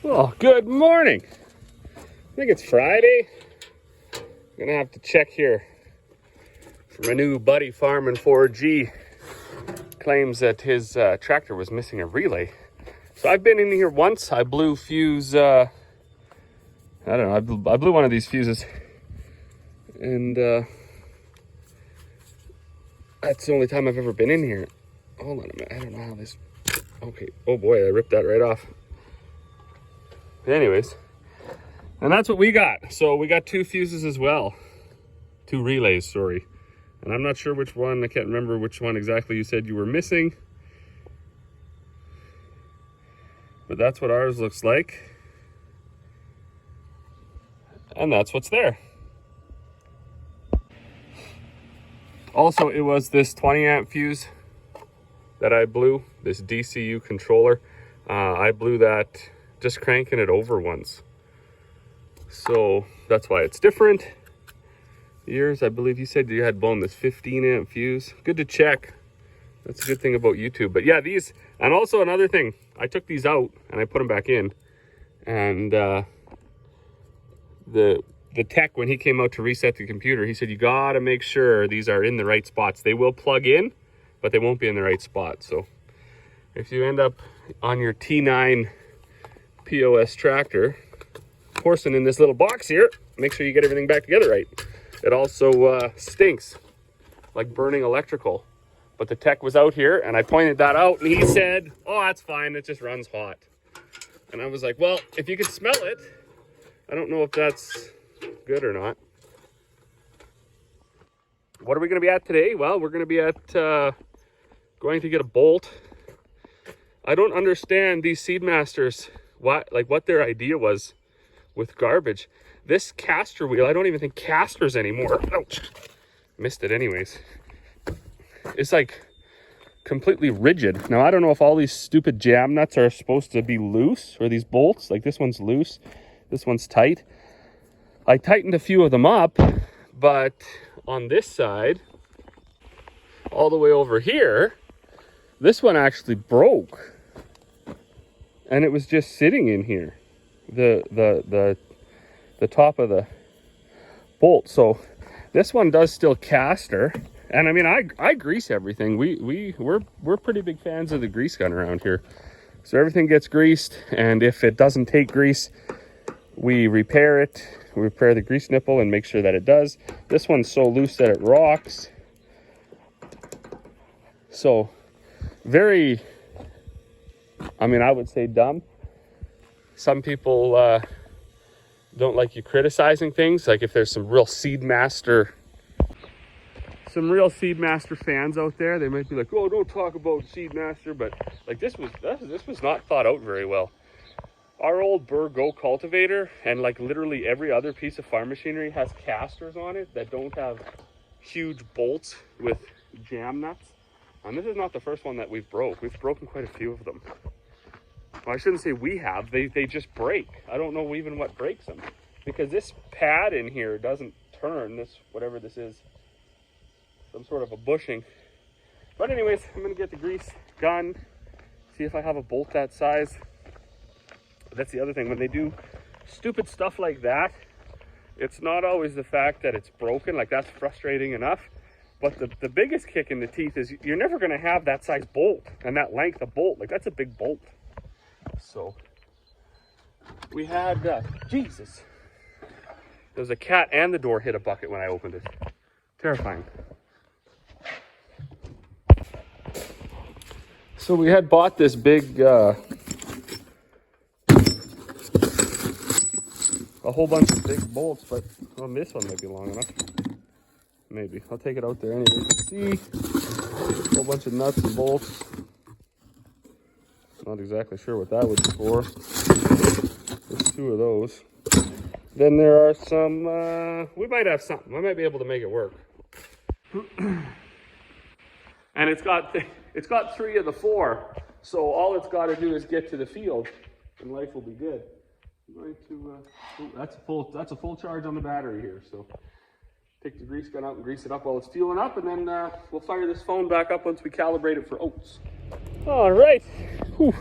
Well, good morning. I think it's Friday. I'm gonna have to check here for my new buddy farming 4G. Claims that his tractor was missing a relay. So I've been in here once. I blew fuse. I don't know. I blew one of these fuses, and that's the only time I've ever been in here. Hold on a minute. I don't know how this. Okay. Oh boy, I ripped that right off. Anyways, and that's what we got. So we got two fuses as well. Two relays, sorry. And I'm not sure which one. I can't remember which one exactly you said you were missing. But that's what ours looks like. And that's what's there. Also, it was this 20 amp fuse that I blew, this DCU controller. I blew that just cranking it over once. So that's why it's different. Yours, I believe you said you had blown this 15 amp fuse. Good to check. That's a good thing about YouTube. But yeah, these, and also another thing, I took these out and I put them back in. And the tech, when he came out to reset the computer, he said, you gotta make sure these are in the right spots. They will plug in, but they won't be in the right spot. So if you end up on your T9 POS tractor, coursing in this little box here, make sure you get everything back together right. It also stinks, like burning electrical. But the tech was out here and I pointed that out and he said, oh, that's fine, it just runs hot. And I was like, well, if you can smell it, I don't know if that's good or not. What are we gonna be at today? Well, we're gonna be at, going to get a bolt. I don't understand these Seedmasters, what their idea was with garbage. This caster wheel, I don't even think casters anymore. Ouch. Missed it anyways. It's like completely rigid. Now, I don't know if all these stupid jam nuts are supposed to be loose, or these bolts, like this one's loose, this one's tight. I tightened a few of them up, but on this side, all the way over here, this one actually broke. And it was just sitting in here, the top of the bolt. So this one does still caster. And I mean, I grease everything. We're pretty big fans of the grease gun around here. So everything gets greased, and if it doesn't take grease, we repair it. We repair the grease nipple and make sure that it does. This one's so loose that it rocks. So very, I mean, I would say dumb. Some people don't like you criticizing things. Like if there's some real Seedmaster fans out there, they might be like, oh, don't talk about Seedmaster. But like this was not thought out very well. Our old Burr Go cultivator and like literally every other piece of farm machinery has casters on it that don't have huge bolts with jam nuts. And this is not the first one that we've broke. We've broken quite a few of them. Well, I shouldn't say we have. They just break. I don't know even what breaks them. Because this pad in here doesn't turn, this, whatever this is. Some sort of a bushing. But anyways, I'm going to get the grease gun. See if I have a bolt that size. That's the other thing. When they do stupid stuff like that, it's not always the fact that it's broken. Like, that's frustrating enough. But the biggest kick in the teeth is you're never going to have that size bolt and that length of bolt. Like, that's a big bolt. So we had, Jesus. There was a cat and the door hit a bucket when I opened it. Terrifying. So we had bought this big, a whole bunch of big bolts, but well, this one might be long enough. Maybe. I'll take it out there anyway. See, a whole bunch of nuts and bolts. Not exactly sure what that would be for. There's two of those. Then there are some, we might have something. I might be able to make it work. And it's got 3 of the 4. So all it's got to do is get to the field and life will be good. I'm going to, that's a full charge on the battery here. So take the grease gun out and grease it up while it's fueling up, and then we'll fire this phone back up once we calibrate it for oats. All right. Whew.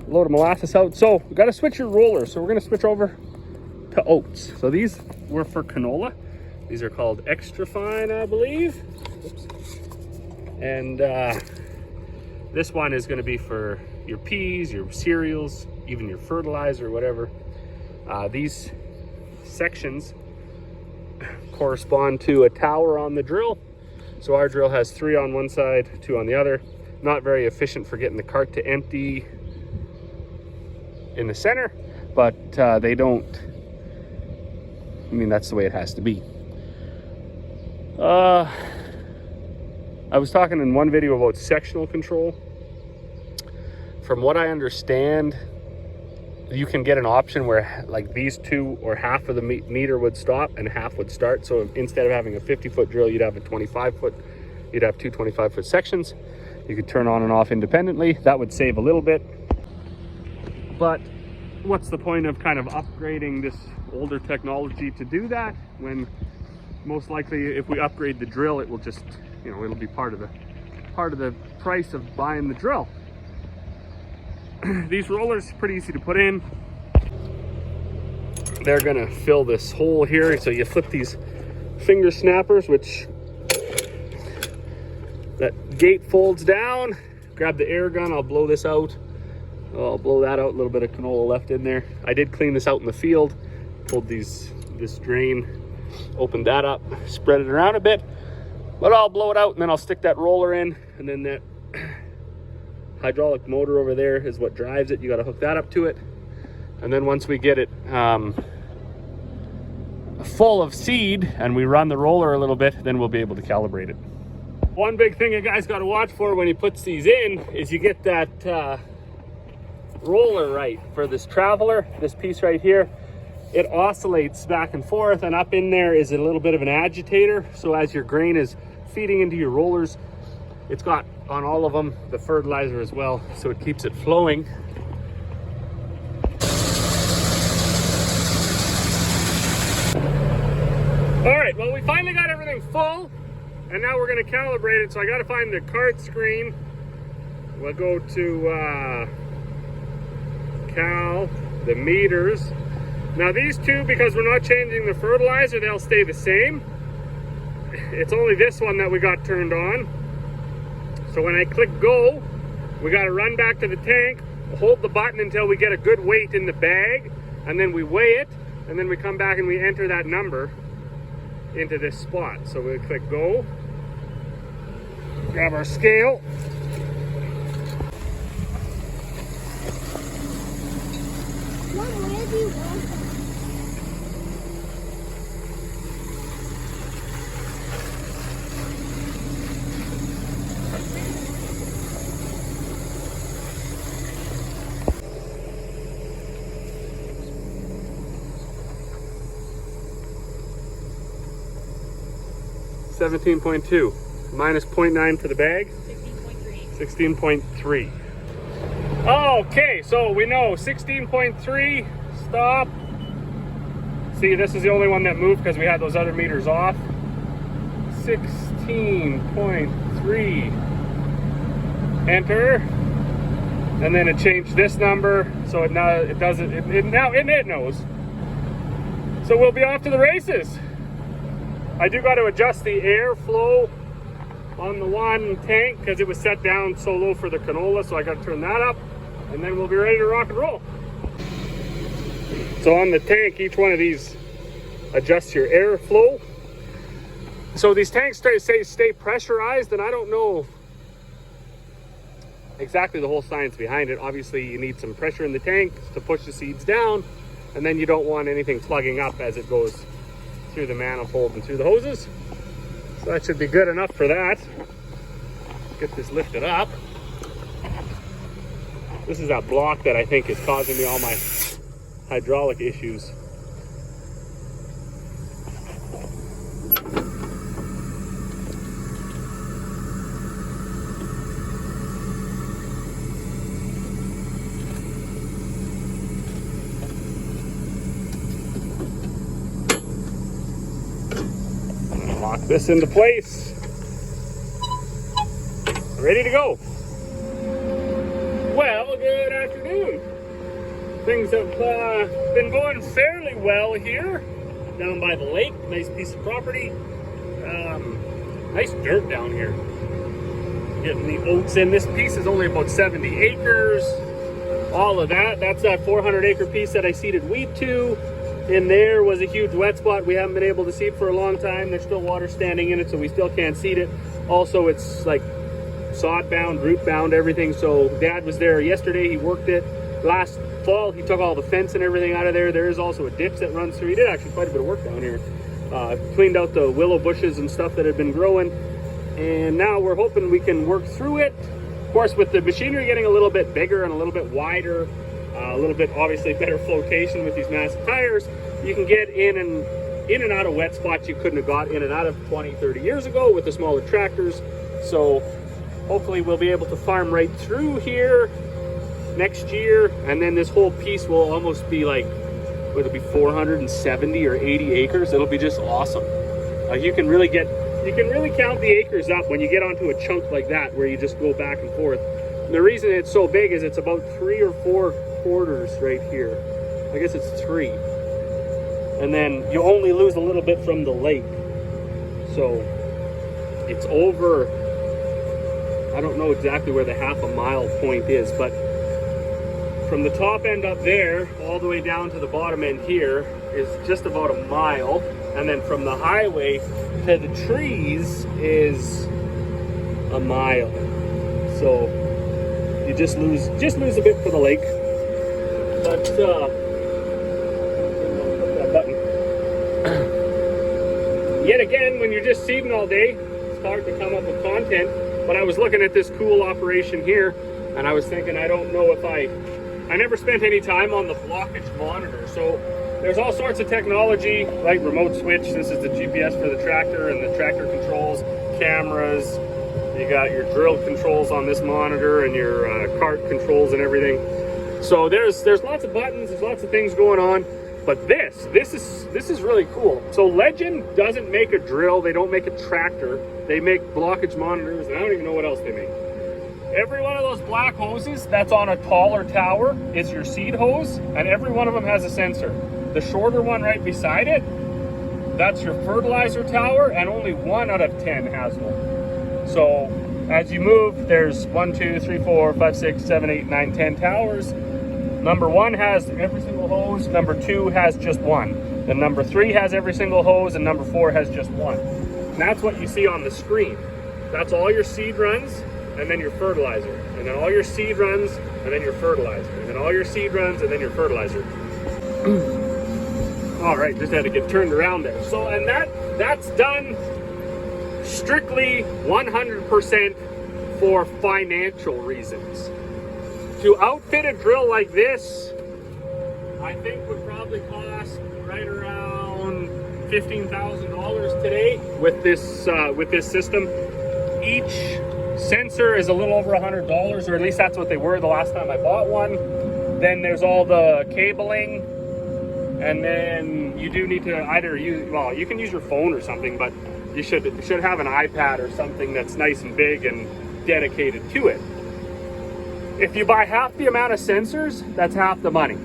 load of molasses out. So we got to switch your rollers. So we're going to switch over to oats. So these were for canola. These are called extra fine, I believe. Oops. And this one is going to be for your peas, your cereals, even your fertilizer, whatever. These sections correspond to a tower on the drill. So our drill has 3 on one side, 2 on the other. Not very efficient for getting the cart to empty in the center, but they don't, I mean, that's the way it has to be. I was talking in one video about sectional control. From what I understand, you can get an option where like these 2 or half of the meter would stop and half would start. So instead of having a 50-foot drill, you'd have a 25-foot, you'd have 2 25-foot sections. You could turn on and off independently. That would save a little bit. But what's the point of kind of upgrading this older technology to do that when most likely if we upgrade the drill, it will just, you know, it'll be part of the price of buying the drill. These rollers are pretty easy to put in. They're gonna fill this hole here. So you flip these finger snappers, which that gate folds down. Grab the air gun, I'll blow this out. I'll blow that out, a little bit of canola left in there. I did clean this out in the field. Pulled this drain, opened that up, spread it around a bit. But I'll blow it out and then I'll stick that roller in, and then that hydraulic motor over there is what drives it. You got to hook that up to it, and then once we get it full of seed and we run the roller a little bit, then we'll be able to calibrate it. One big thing you guys got to watch for when he puts these in is you get that roller right. For this traveler, this piece right here, it oscillates back and forth, and up in there is a little bit of an agitator. So as your grain is feeding into your rollers, it's got on all of them the fertilizer as well, so it keeps it flowing. All right, well, we finally got everything full, and now we're going to calibrate it. So I got to find the cart screen. We'll go to the meters. Now these 2, because we're not changing the fertilizer, they'll stay the same. It's only this one that we got turned on. So when I click go, we got to run back to the tank, hold the button until we get a good weight in the bag, and then we weigh it, and then we come back and we enter that number into this spot. So we click go, grab our scale. Mom, where do you want that? 17.2 minus 0.9 for the bag. 16.3. 16.3. Okay, so we know 16.3. Stop. See, this is the only one that moved because we had those other meters off. 16.3. Enter. And then it changed this number, so it now it doesn't. It knows. So we'll be off to the races. I do got to adjust the airflow on the one tank because it was set down so low for the canola, so I got to turn that up, and then we'll be ready to rock and roll. So on the tank, each one of these adjusts your airflow. So these tanks stay pressurized, and I don't know exactly the whole science behind it. Obviously, you need some pressure in the tank to push the seeds down, and then you don't want anything plugging up as it goes through the manifold and through the hoses. So that should be good enough for that. Get this lifted up. This is that block that I think is causing me all my hydraulic issues. Lock this into place. Ready to go. Well, good afternoon. Things have been going fairly well here down by the lake. Nice piece of property. Nice dirt down here. Getting the oats in. This piece is only about 70 acres. All of that. That's that 400-acre piece that I seeded wheat to. In there was a huge wet spot we haven't been able to seed for a long time. There's still water standing in it, so we still can't seed it. Also, it's like sod bound, root bound, everything. So Dad was there yesterday. He worked it. Last fall, he took all the fence and everything out of there. There is also a ditch that runs through. He did actually quite a bit of work down here. Cleaned out the willow bushes and stuff that had been growing. And now we're hoping we can work through it. Of course, with the machinery getting a little bit bigger and a little bit wider, a little bit obviously better flotation with these massive tires, you can get in and out of wet spots you couldn't have got in and out of 20, 30 years ago with the smaller tractors. So hopefully we'll be able to farm right through here next year, and then this whole piece will almost be like, it'll be 470 or 80 acres. It'll be just awesome. You can really count the acres up when you get onto a chunk like that where you just go back and forth. And the reason it's so big is it's about 3 or 4 quarters right here. I guess it's 3. And then you only lose a little bit from the lake. So it's over, I don't know exactly where the half-a-mile point is, but from the top end up there all the way down to the bottom end here is just about a mile. And then from the highway to the trees is a mile. So you just lose a bit for the lake. But that button. Yet again, when you're just seeding all day, it's hard to come up with content. But I was looking at this cool operation here, and I was thinking, I don't know if I never spent any time on the blockage monitor. So there's all sorts of technology, like remote switch. This is the GPS for the tractor, and the tractor controls, cameras. You got your drill controls on this monitor, and your cart controls and everything. So there's lots of buttons, there's lots of things going on. But this is really cool. So Legend doesn't make a drill, they don't make a tractor, they make blockage monitors, and I don't even know what else they make. Every one of those black hoses that's on a taller tower is your seed hose, and every one of them has a sensor. The shorter one right beside it, that's your fertilizer tower, and only 1 out of 10 has one. So as you move, there's 1, 2, 3, 4, 5, 6, 7, 8, 9, 10 towers. Number 1 has every single hose, number 2 has just 1. Then number 3 has every single hose, and number 4 has just 1. And that's what you see on the screen. That's all your seed runs, and then your fertilizer. And then all your seed runs, and then your fertilizer. And then all your seed runs, and then your fertilizer. All right, just had to get turned around there. So, and that's done strictly 100% for financial reasons. To outfit a drill like this, I think would probably cost right around $15,000 today with this system. Each sensor is a little over $100, or at least that's what they were the last time I bought one. Then there's all the cabling, and then you do need to either use, well, you can use your phone or something, but you should have an iPad or something that's nice and big and dedicated to it. If you buy half the amount of sensors, that's half the money.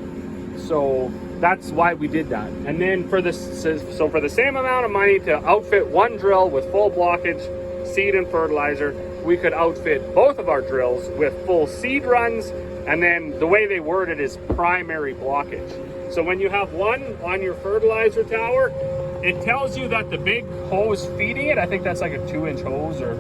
So that's why we did that. And then for the same amount of money to outfit one drill with full blockage, seed and fertilizer, we could outfit both of our drills with full seed runs, and then the way they word it is primary blockage. So when you have one on your fertilizer tower, it tells you that the big hose feeding it, I think that's like a 2-inch hose, or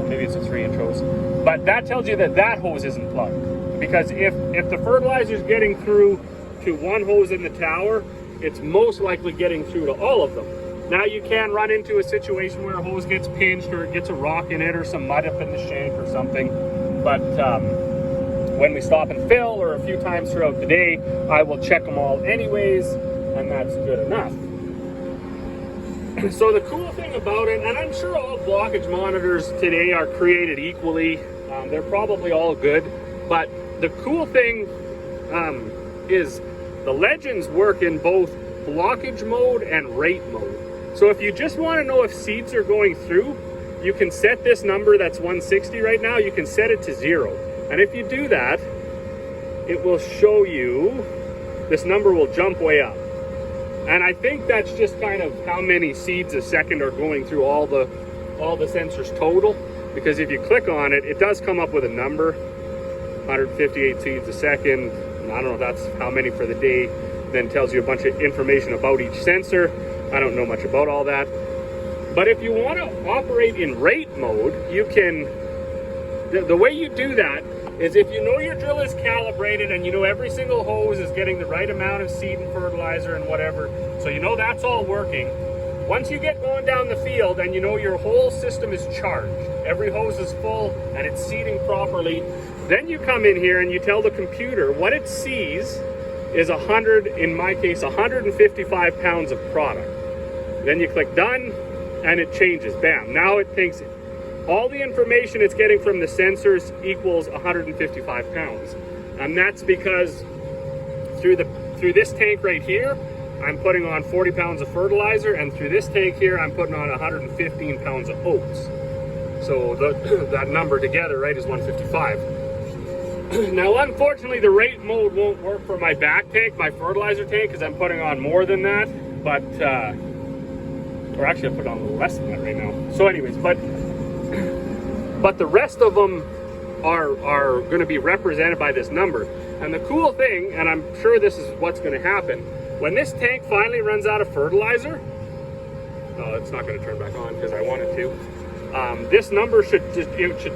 maybe it's a 3-inch hose, but that tells you that that hose isn't plugged. Because if the fertilizer is getting through to one hose in the tower, it's most likely getting through to all of them. Now you can run into a situation where a hose gets pinched, or it gets a rock in it, or some mud up in the shank or something. But when we stop and fill, or a few times throughout the day, I will check them all anyways, and that's good enough. So the cool thing about it, and I'm sure all blockage monitors today are created equally, they're probably all good, but the cool thing is the Legends work in both blockage mode and rate mode. So if you just want to know if seeds are going through, you can set this number that's 160 right now, you can set it to 0. And if you do that, it will show you, this number will jump way up. And I think that's just kind of how many seeds a second are going through all the sensors total. Because if you click on it, it does come up with a number, 158 seeds a second. I don't know if that's how many for the day. Then tells you a bunch of information about each sensor. I don't know much about all that. But if you want to operate in rate mode, you can, the way you do that is if you know your drill is calibrated and you know every single hose is getting the right amount of seed and fertilizer and whatever, so you know that's all working. Once you get going down the field and you know your whole system is charged, every hose is full and it's seeding properly, then you come in here and you tell the computer what it sees is 100, in my case, 155 pounds of product. Then you click done and it changes. Bam. Now it thinks all the information it's getting from the sensors equals 155 pounds. And that's because through this tank right here, I'm putting on 40 pounds of fertilizer, and through this tank here, I'm putting on 115 pounds of oats. So that number together, right, is 155. Now, unfortunately, the rate mode won't work for my back tank, my fertilizer tank, because I'm putting on more than that. But, or actually, I'm putting on a little less than that right now. So anyways, but the rest of them are going to be represented by this number. And the cool thing, and I'm sure this is what's going to happen, when this tank finally runs out of fertilizer, oh, it's not going to turn back on because I want it to. This number should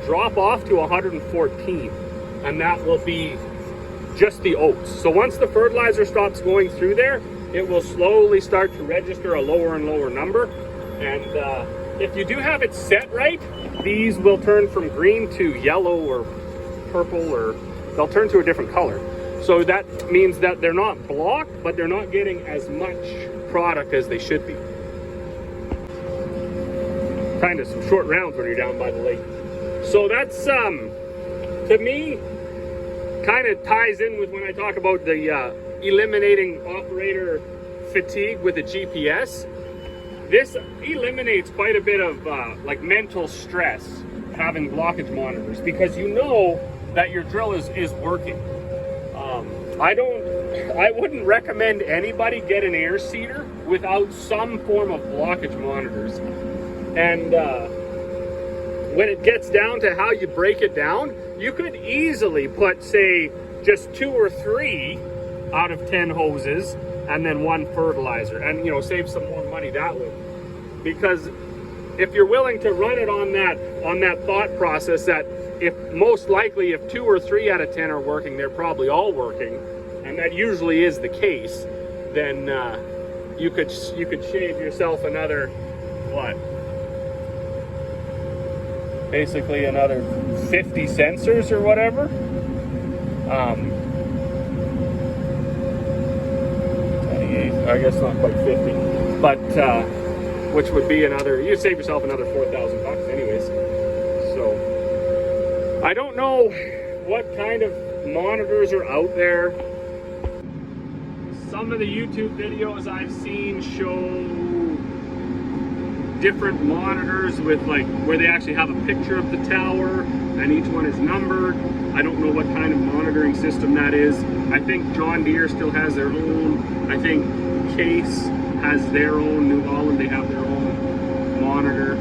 drop off to 114, and that will be just the oats. So once the fertilizer stops going through there, it will slowly start to register a lower and lower number. And if you do have it set right, these will turn from green to yellow or purple, or they'll turn to a different color. So that means that they're not blocked, but they're not getting as much product as they should be. Kind of some short rounds when you're down by the lake. So that's, to me, kind of ties in with when I talk about the eliminating operator fatigue with the GPS. This eliminates quite a bit of like mental stress having blockage monitors, because you know that your drill is working. I wouldn't recommend anybody get an air seeder without some form of blockage monitors. And when it gets down to how you break it down, you could easily put, say, just 2 or 3 out of 10 hoses and then 1 fertilizer, and, you know, save some more money that way. Because if you're willing to run it on that thought process that if most likely if 2 or 3 out of 10 are working, they're probably all working, and that usually is the case, then you could shave yourself another, what? Basically another 50 sensors or whatever. I guess not quite 50, but which would be another, you'd save yourself another $4,000 anyways. So I don't know what kind of monitors are out there. Some of the YouTube videos I've seen show different monitors with, like, where they actually have a picture of the tower and each one is numbered. I don't know what kind of monitoring system that is. I think John Deere still has their own. I think Case has their own. New Holland, they have their own monitor.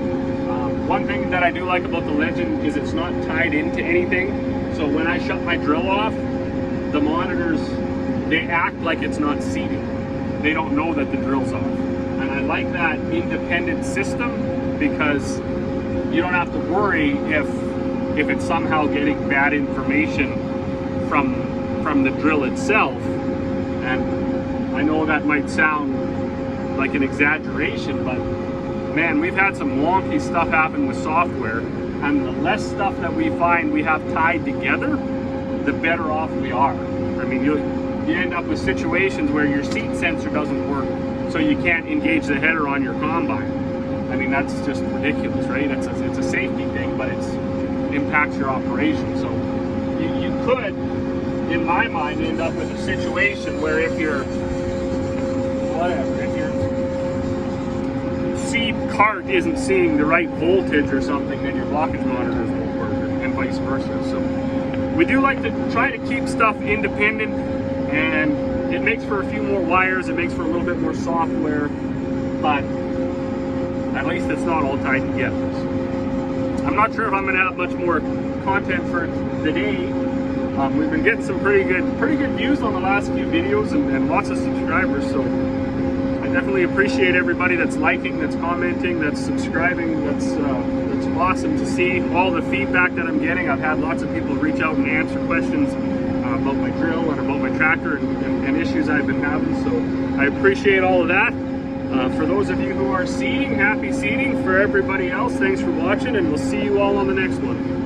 One thing that I do like about the Legend is it's not tied into anything. So when I shut my drill off, the monitors, they act like it's not seeding. They don't know that the drill's off. And I like that independent system because you don't have to worry if it's somehow getting bad information from the drill itself. And I know that might sound like an exaggeration, but man, we've had some wonky stuff happen with software, and the less stuff that we find we have tied together, the better off we are. I mean, you end up with situations where your seat sensor doesn't work, so you can't engage the header on your combine. I mean, that's just ridiculous, right? It's a safety thing, but it impacts your operation. So you could, in my mind, end up with a situation where if your seed cart isn't seeing the right voltage or something, then your blockage monitors won't work, and vice versa. So we do like to try to keep stuff independent, and it makes for a few more wires, it makes for a little bit more software, but at least it's not all tied together. I'm not sure if I'm going to have much more content for the day. We've been getting some pretty good views on the last few videos, and lots of subscribers, so I definitely appreciate everybody that's liking, that's commenting, that's subscribing. That's awesome to see all the feedback that I'm getting. I've had lots of people reach out and answer questions about my drill and about my tractor and issues I've been having, so I appreciate all of that. For those of you who are seeding, happy seeding. For everybody else, thanks for watching, and we'll see you all on the next one.